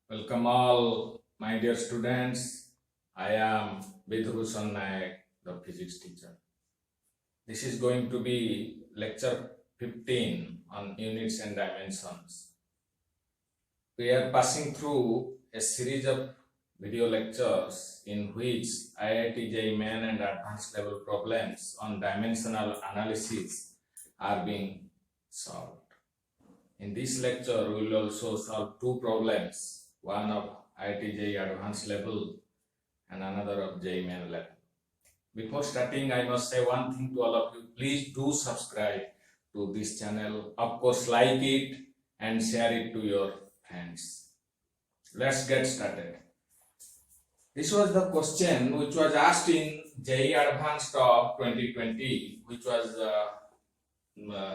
Welcome all, my dear students. I am Vidhubhushan Nayak, the physics teacher. This is going to be lecture 15 on units and dimensions. We are passing through a series of video lectures in which IIT JEE Main and advanced level problems on dimensional analysis are being solved. In this lecture, we will also solve two problems, one of IIT JEE advanced level and another of JEE Main level. Before starting, I must say one thing to all of you. Please do subscribe to this channel. Of course, like it and share it to your friends. Let's get started. This was the question which was asked in JEE Advanced of 2020, which was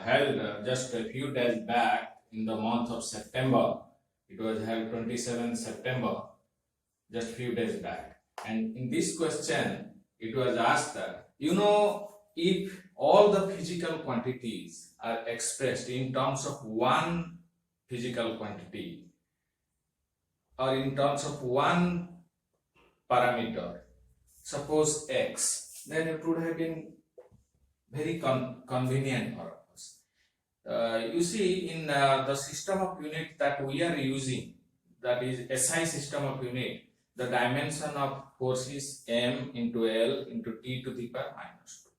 held just a few days back in the month of September. It was held 27th September, just a few days back. And in this question, it was asked that, if all the physical quantities are expressed in terms of one physical quantity or in terms of one parameter, suppose x, then it would have been very convenient for us. You see, in the system of unit that we are using, that is SI system of unit, the dimension of force is m into L into t to the power minus 2.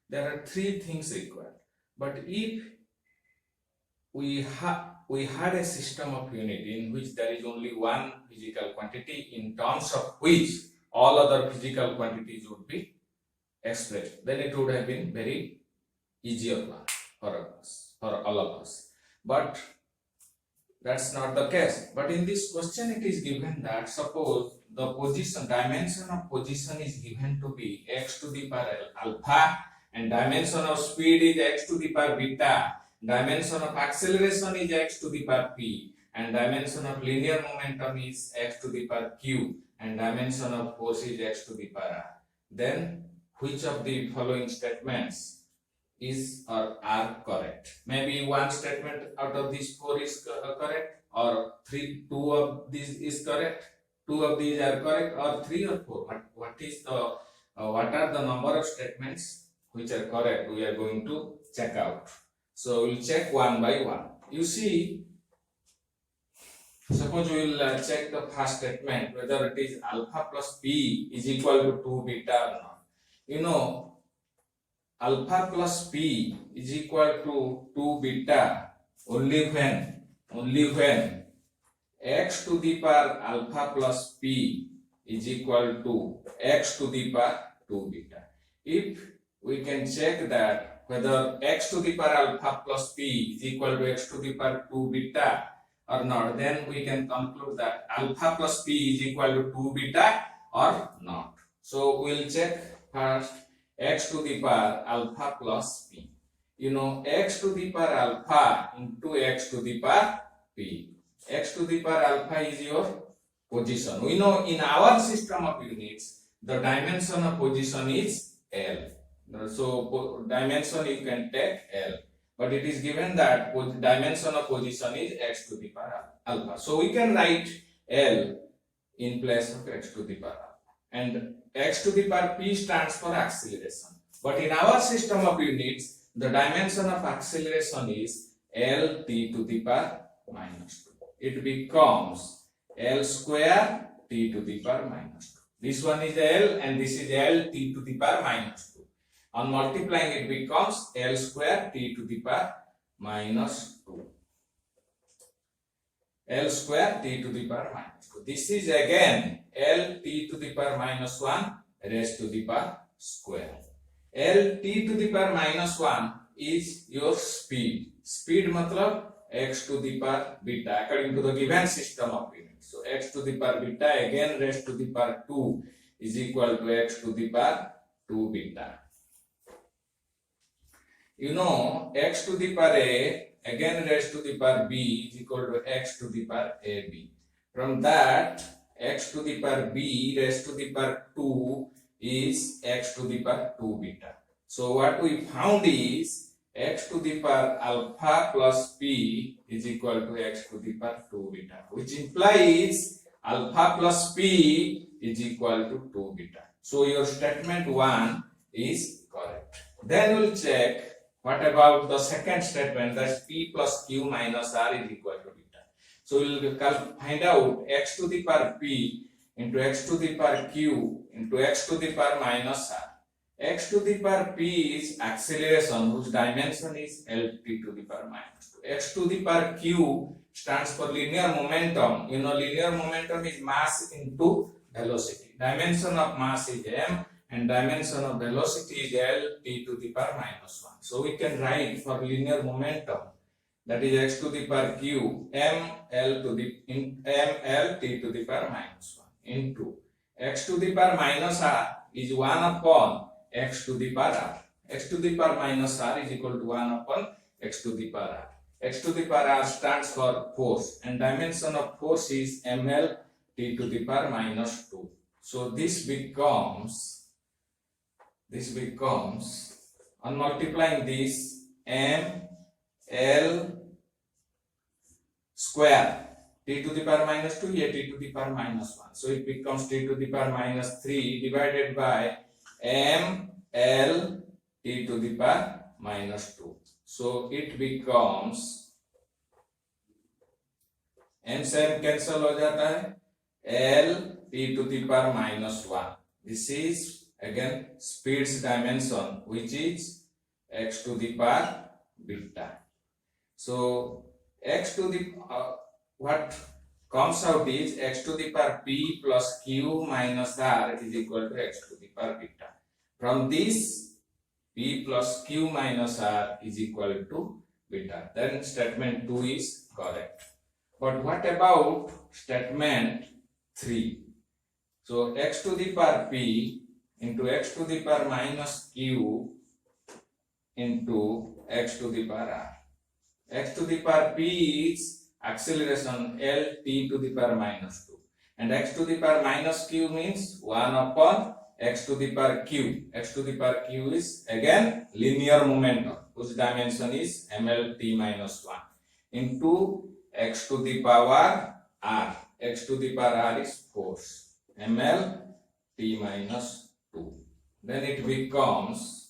There are three things required. But if we had a system of unit in which there is only one physical quantity in terms of which all other physical quantities would be expressed, then it would have been very easier one for us, for all of us. But that's not the case. But in this question, it is given that suppose the dimension of position is given to be x to the power alpha, and dimension of speed is x to the power beta, dimension of acceleration is x to the power p, and dimension of linear momentum is x to the power q, and dimension of force is x to the power r. Then which of the following statements is or are correct? Maybe one statement out of these four is correct, or two of these is correct, two of these are correct, or three or four. What are the number of statements which are correct? We are going to check out. So we'll check one by one. You see, suppose we will check the first statement, whether it is alpha plus p is equal to 2 beta or not. Alpha plus p is equal to 2 beta only when x to the power alpha plus p is equal to x to the power 2 beta. If we can check that whether x to the power alpha plus p is equal to x to the power 2 beta or not, then we can conclude that alpha plus p is equal to 2 beta or not. So we'll check first x to the power alpha plus p. X to the power alpha into x to the power p. X to the power alpha is your position. We know in our system of units, the dimension of position is L. So dimension you can take L. But it is given that dimension of position is x to the power alpha. So we can write L in place of x to the power alpha. And x to the power p stands for acceleration. But in our system of units, the dimension of acceleration is L t to the power minus 2. It becomes L square t to the power minus 2. This one is L and this is L t to the power minus 2. On multiplying, it becomes L square t to the power minus 2. L square t to the power minus 2. This is again L t to the power minus 1 raised to the power square. L t to the power minus 1 is your speed. Speed matlab x to the power beta according to the given system of units. So x to the power beta again raised to the power 2 is equal to x to the power 2 beta. X to the power a again raised to the power b is equal to x to the power ab. From that, x to the power b raised to the power 2 is x to the power 2 beta. So what we found is x to the power alpha plus p is equal to x to the power 2 beta, which implies alpha plus p is equal to 2 beta. So your statement 1 is correct. Then we'll check what about the second statement, that's p plus q minus r is equal to beta. So we'll find out x to the power p into x to the power q into x to the power minus r. X to the power p is acceleration whose dimension is Lt to the power minus 2. X to the power q stands for linear momentum. You know, linear momentum is mass into velocity. Dimension of mass is m and dimension of velocity is Lt to the power minus 1. So we can write for linear momentum, that is x to the power q ml t to the power minus 1 into x to the power minus r is 1 upon x to the power r. X to the power minus r is equal to 1 upon x to the power r. X to the power r stands for force and dimension of force is ml t to the power minus 2. So this becomes on multiplying this ml square t to the power minus 2 here t to the power minus 1. So it becomes t to the power minus 3 divided by ml t to the power minus 2. So it becomes m से m cancel हो जाता है l t to the power minus 1. This is again speed's dimension, which is x to the power beta. So x to the what comes out is x to the power p plus q minus r is equal to x to the power beta. From this, p plus q minus r is equal to beta. Then statement 2 is correct. But what about statement 3? So x to the power p into x to the power minus q into x to the power r. X to the power p is acceleration L t to the power minus 2 and x to the power minus q means 1 upon x to the power q. X to the power q is again linear momentum whose dimension is ml t minus 1 into x to the power r. X to the power r is force ml t minus 2. Then it becomes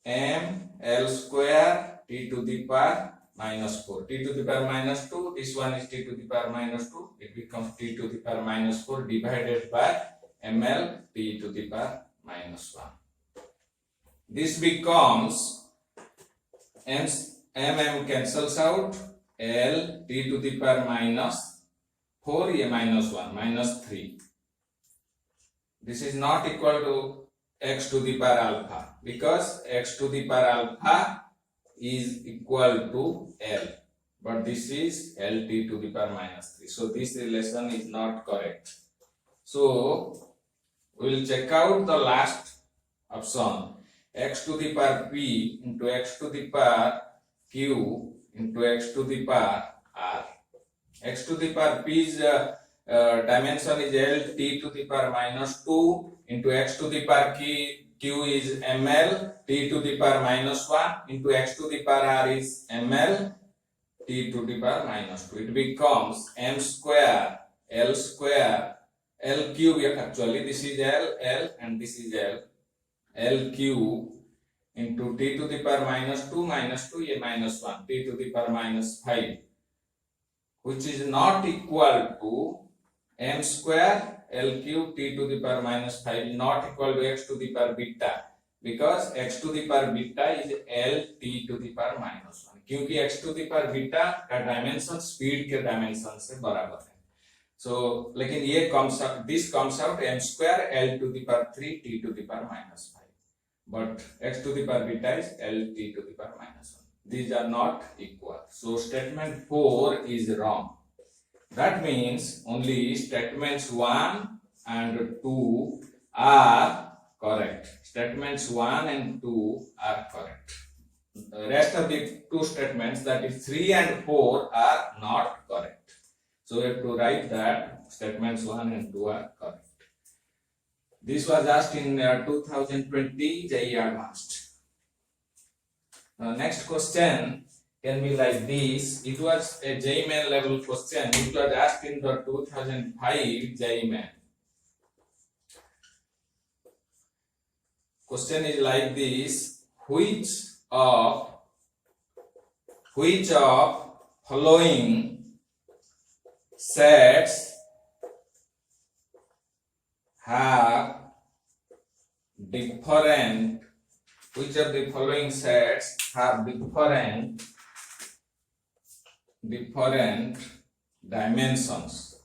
ml square t to the power minus 4. T to the power minus 2, this one is t to the power minus 2, it becomes t to the power minus 4 divided by ml t to the power minus 1. This becomes mm cancels out, l t to the power minus 4 a minus 1 minus 3. This is not equal to x to the power alpha because x to the power alpha is equal to L, but this is Lt to the power minus 3. So this relation is not correct. So we will check out the last option, x to the power p into x to the power q into x to the power r. X to the power p is dimension is L t to the power minus 2 into x to the power q is ml t to the power minus 1 into x to the power r is ml t to the power minus 2. It becomes m square l cube, actually this is l and this is l cube into t to the power minus 2 a minus 1 t to the power minus 5, which is not equal to m square l cube t to the power minus 5 is not equal to x to the power beta because x to the power beta is l t to the power minus 1, क्योंकि x to the power beta का dimension speed के dimension से बराबर है. So लेकिन ये this comes out m square l to the power 3 t to the power minus 5, but x to the power beta is l t to the power minus 1. These are not equal. So statement 4 is wrong. That means only statements 1 and 2 are correct. Statements 1 and 2 are correct. The rest of the two statements, that is 3 and 4, are not correct. So we have to write that statements 1 and 2 are correct. This was asked in 2020 JEE Advanced. Next question can be like this. It was a JEE Main level question. It was asked in the 2005 JEE Main. Question is like this: which of following sets have different dimensions?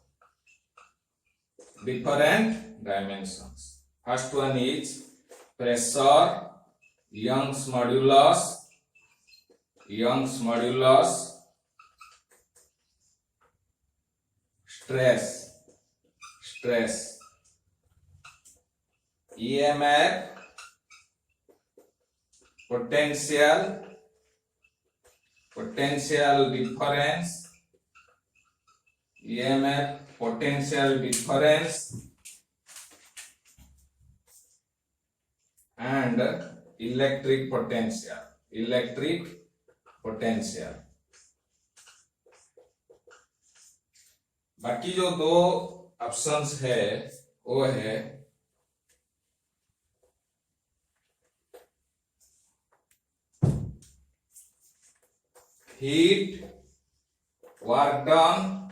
First one is pressure, Young's modulus, stress, EMF, potential difference, EMF, potential difference, and electric potential. बाकी जो दो options है वो है heat, work done,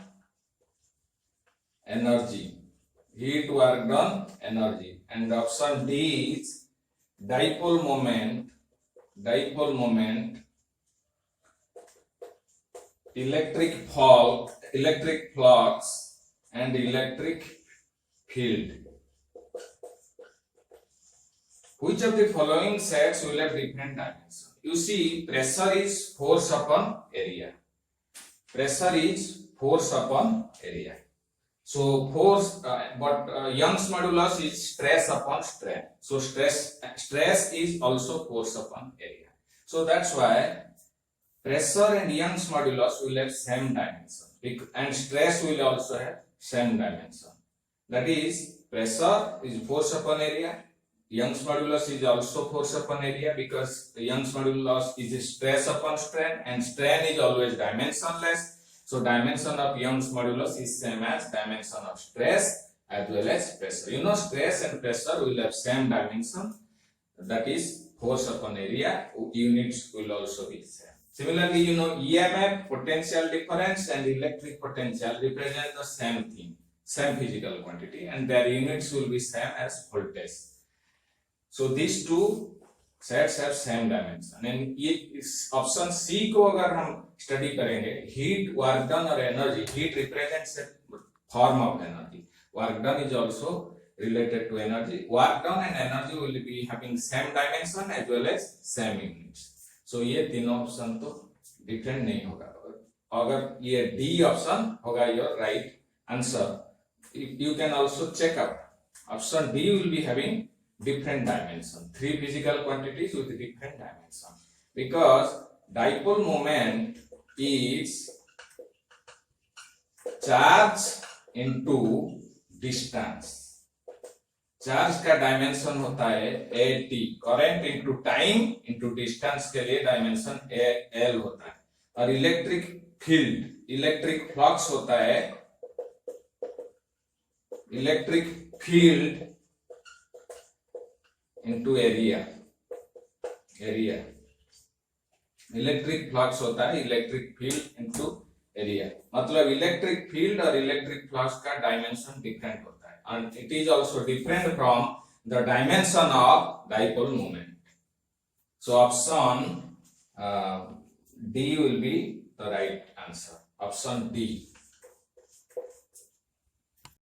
energy, and option D is dipole moment, electric flux, and electric field. Which of the following sets will have different dimensions? You see, pressure is force upon area. So force, Young's modulus is stress upon strain. So stress is also force upon area. So that's why pressure and Young's modulus will have same dimension, and stress will also have same dimension. That is, pressure is force upon area. Young's modulus is also force upon area, because Young's modulus is stress upon strain, and strain is always dimensionless. So dimension of Young's modulus is same as dimension of stress as well as pressure. You know, stress and pressure will have same dimension, that is force upon area. Units will also be same. Similarly, you know, EMF, potential difference, and electric potential represent the same thing, same physical quantity, and their units will be same as voltage. So these two sets have same dimension. And इस option C को अगर हम study करेंगे, heat, work done और energy, heat represents a form of energy. Work done is also related to energy. Work done and energy will be having same dimension as well as same units. So ये तीनों option तो different नहीं होगा. अगर ये D option होगा your right answer. You can also check out. Option D will be having different dimension, three physical quantities with different dimension, because dipole moment is charge into distance. Charge का dimension होता है AT, current into time into distance के लिए dimension L होता है, और electric flux होता है electric field into area. Electric flux होता है इलेक्ट्रिक फील्ड into area. मतलब इलेक्ट्रिक फील्ड और इलेक्ट्रिक फ्लक्स का डायमेंशन डिफरेंट होता है, and it is also different from the dimension of dipole moment. So option D will be the right answer. Option D.